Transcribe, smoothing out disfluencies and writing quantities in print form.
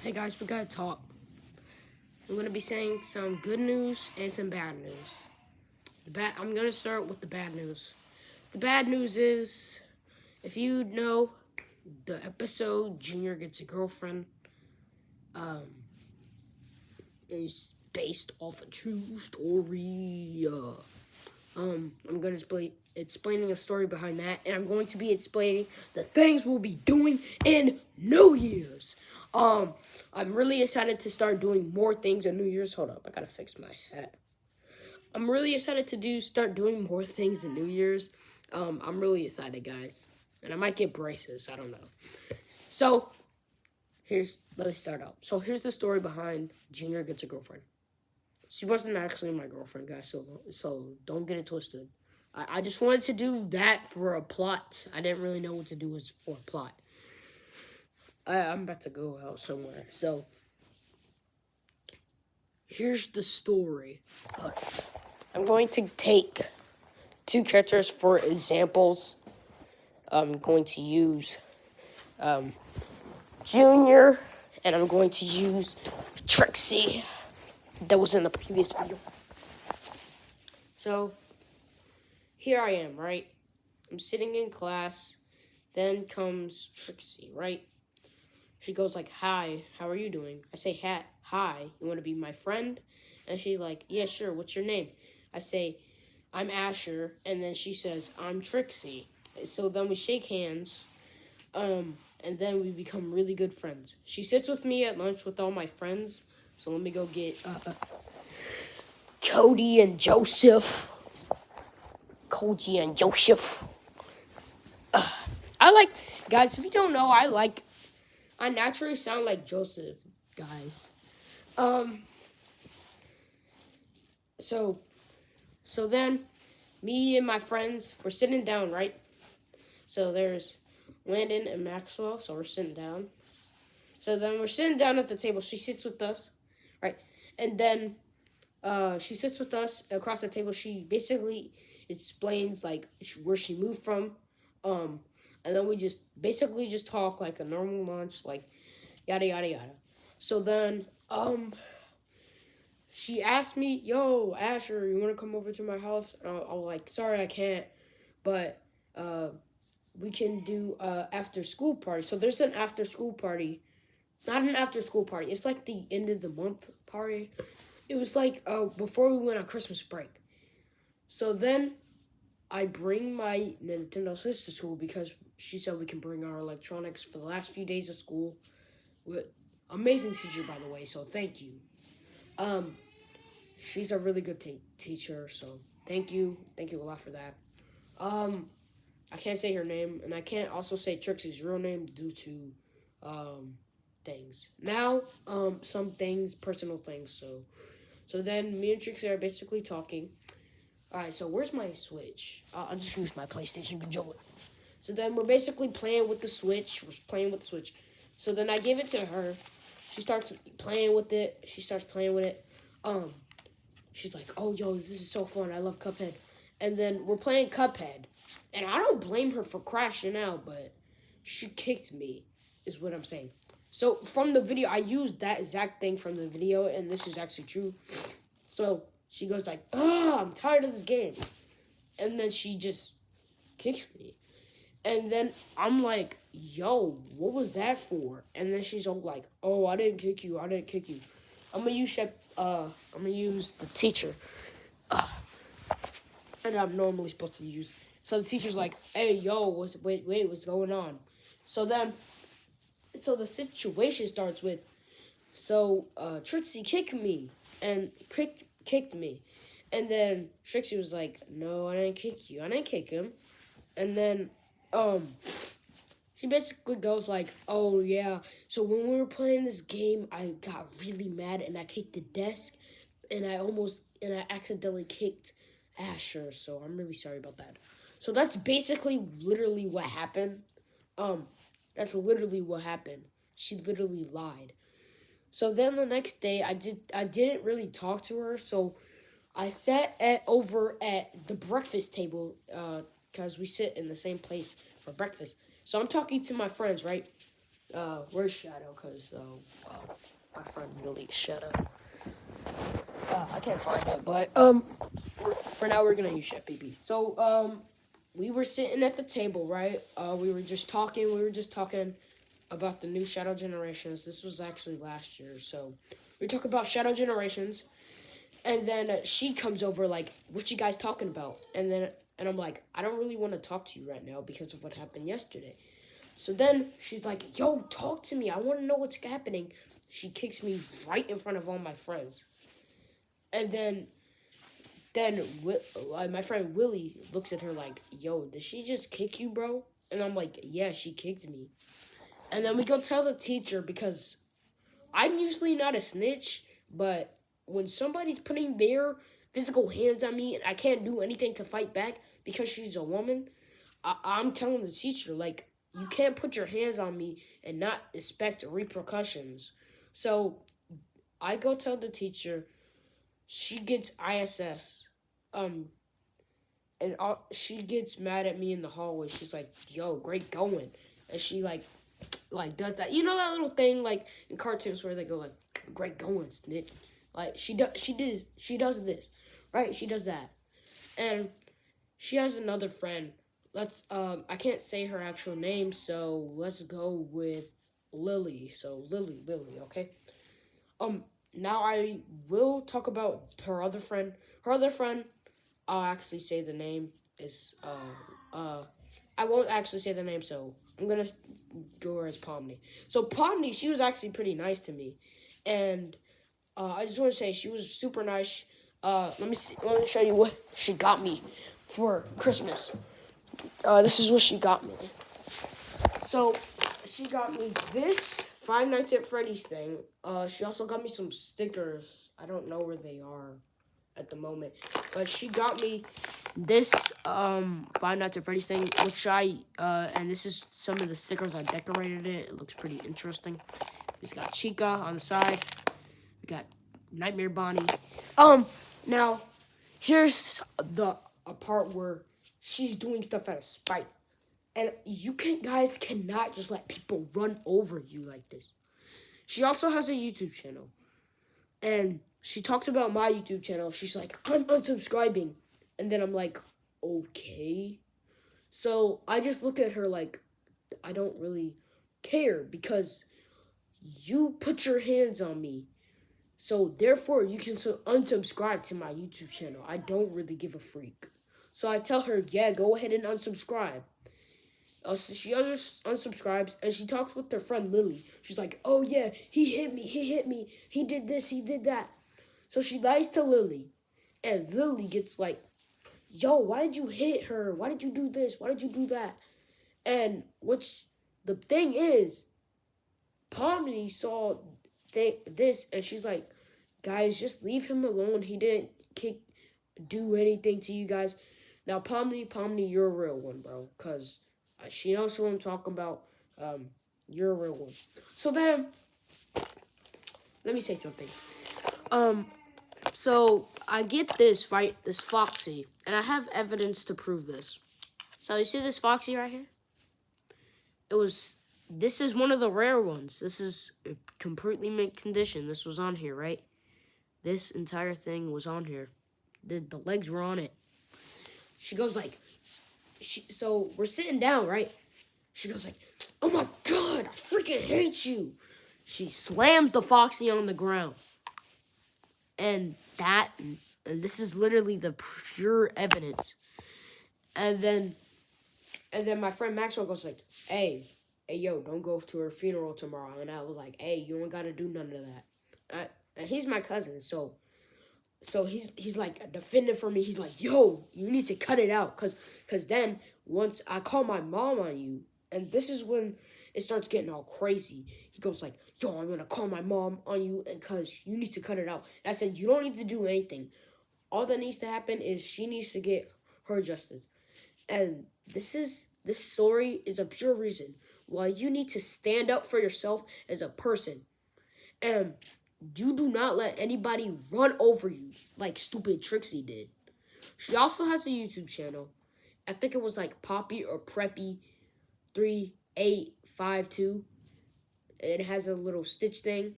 Hey guys, we gotta talk. I'm gonna be saying some good news and some bad news. I'm gonna start with the bad news. The bad news is, if you know, the episode Junior Gets a Girlfriend is based off a true story. I'm gonna explaining a story behind that, and I'm going to be explaining the things we'll be doing in New Year's. I'm really excited to start doing more things in New Year's. Hold up, I gotta fix my hat. I'm really excited to start doing more things in New Year's. I'm really excited, guys, and I might get braces. I don't know. So let me start out. So here's the story behind Junior Gets a Girlfriend. She wasn't actually my girlfriend, guys, so don't get it twisted. I just wanted to do that for a plot. I didn't really know what to do for a plot. I'm about to go out somewhere. So, here's the story. I'm going to take two characters for examples. I'm going to use Junior, and I'm going to use Trixie. That was in the previous video. So, here I am, right? I'm sitting in class. Then comes Trixie, right? She goes like, "Hi, how are you doing?" I say, "Hi, you want to be my friend?" And she's like, "Yeah, sure, what's your name?" I say, "I'm Asher." And then she says, "I'm Trixie." So then we shake hands, and then we become really good friends. She sits with me at lunch with all my friends. So let me go get Cody and Joseph. Guys, if you don't know, I naturally sound like Joseph, guys. So then, me and my friends, we're sitting down, right? So there's Landon and Maxwell, so we're sitting down. So then we're sitting down at the table. She sits with us, right? And then she sits with us across the table. She basically explains like where she moved from, and then we just basically just talk like a normal lunch, like yada yada yada. So then she asked me, "Yo, Asher, you want to come over to my house?" And I was like, "Sorry, I can't, but we can do after school party." So there's an after school party, not an after school party. It's like the end of the month party. It was like before we went on Christmas break. So then I bring my Nintendo Switch to school because she said we can bring our electronics for the last few days of school. With amazing teacher, by the way, so thank you. She's a really good teacher, so thank you a lot for that. I can't say her name, and I can't also say Trixie's real name due to things. Now, some things, personal things. So then me and Trixie are basically talking. Alright, so where's my Switch? I'll just use my PlayStation controller. So then we're basically playing with the Switch. So then I give it to her. She starts playing with it. She's like, "Oh, yo, this is so fun. I love Cuphead." And then we're playing Cuphead. And I don't blame her for crashing out, but she kicked me, is what I'm saying. So from the video, I used that exact thing from the video, and this is actually true. So she goes like, "Oh, I'm tired of this game." And then she just kicks me. And then I'm like, "Yo, what was that for?" And then she's all like, "Oh, I didn't kick you. I'm gonna use the teacher. And I'm normally supposed to use." So the teacher's like, "Hey, yo, wait, what's going on?" So the situation starts with, Trixie kicked me, and kicked me. And then Trixie was like, "No, I didn't kick you. I didn't kick him." And then, she basically goes like, "Oh, yeah, so when we were playing this game, I got really mad, and I kicked the desk, and I accidentally kicked Asher, so I'm really sorry about that." So that's basically literally what happened. That's literally what happened. She literally lied. So then the next day, I didn't really talk to her, so I sat over at the breakfast table, because we sit in the same place for breakfast. So I'm talking to my friends, right? Where's Shadow? Cause my friend really Shadow. I can't find it, but for now we're gonna use Chef BB. So we were sitting at the table, right? We were just talking. We were just talking about the new Shadow Generations. This was actually last year, so we talk about Shadow Generations, and then she comes over like, "What you guys talking about?" And I'm like, "I don't really want to talk to you right now because of what happened yesterday." So then she's like, "Yo, talk to me. I want to know what's happening." She kicks me right in front of all my friends, and then my friend Willie looks at her like, "Yo, did she just kick you, bro?" And I'm like, "Yeah, she kicked me." And then we go tell the teacher because I'm usually not a snitch, but when somebody's putting their physical hands on me and I can't do anything to fight back because she's a woman, I'm telling the teacher, like, you can't put your hands on me and not expect repercussions. So I go tell the teacher, she gets ISS. And she gets mad at me in the hallway. She's like, "Yo, great going," and she like does that. You know that little thing like in cartoons where they go like, "Great going, snitch." Like she does this, right? She does that, and she has another friend. I can't say her actual name, so let's go with Lily. So Lily, okay. Now I will talk about her other friend. Her other friend, I'll actually say the name is I won't actually say the name, so I'm gonna go as Pomni. So Pomni, she was actually pretty nice to me, and I just want to say she was super nice. Let me see. Let me show you what she got me for Christmas. This is what she got me. So she got me this Five Nights at Freddy's thing. She also got me some stickers. I don't know where they are at the moment, but she got me this Five Nights at Freddy's thing, which and this is some of the stickers I decorated it. It looks pretty interesting. It's got Chica on the side. We got Nightmare Bonnie. Now here's a part where she's doing stuff out of spite. And guys cannot just let people run over you like this. She also has a YouTube channel. And she talks about my YouTube channel. She's like, "I'm unsubscribing." And then I'm like, okay. So I just look at her like, I don't really care because you put your hands on me. So therefore, you can unsubscribe to my YouTube channel. I don't really give a freak. So I tell her, yeah, go ahead and unsubscribe. So she unsubscribes, and she talks with her friend Lily. She's like, "Oh yeah, he hit me, he did this, he did that." So she lies to Lily, and Lily gets like, "Yo, why did you hit her? Why did you do this? Why did you do that?" And the thing is, Pomni saw this, and she's like, "Guys, just leave him alone. He didn't do anything to you guys." Now, Pomni, you're a real one, bro, because she knows who I'm talking about. You're a real one. So then, let me say something. So I get this Foxy, and I have evidence to prove this. So you see this Foxy right here? This is one of the rare ones. This is completely mint condition. This was on here, right? This entire thing was on here. The legs were on it. She goes like, so we're sitting down, right? She goes like, "Oh my God, I freaking hate you." She slams the Foxy on the ground. And this is literally the pure evidence. And then my friend Maxwell goes like, hey, yo, don't go to her funeral tomorrow. And I was like, hey, you don't gotta do none of that. And he's my cousin, so he's like defending for me. He's like, yo, you need to cut it out, cause then once I call my mom on you, and this is when it starts getting all crazy. He goes like, yo, I'm gonna call my mom on you, and cause you need to cut it out. And I said, you don't need to do anything. All that needs to happen is she needs to get her justice. And this story is a pure reason why you need to stand up for yourself as a person. And you do not let anybody run over you like stupid Trixie did. She also has a YouTube channel. I think it was like Poppy or Preppy 3852. It has a little stitch thing.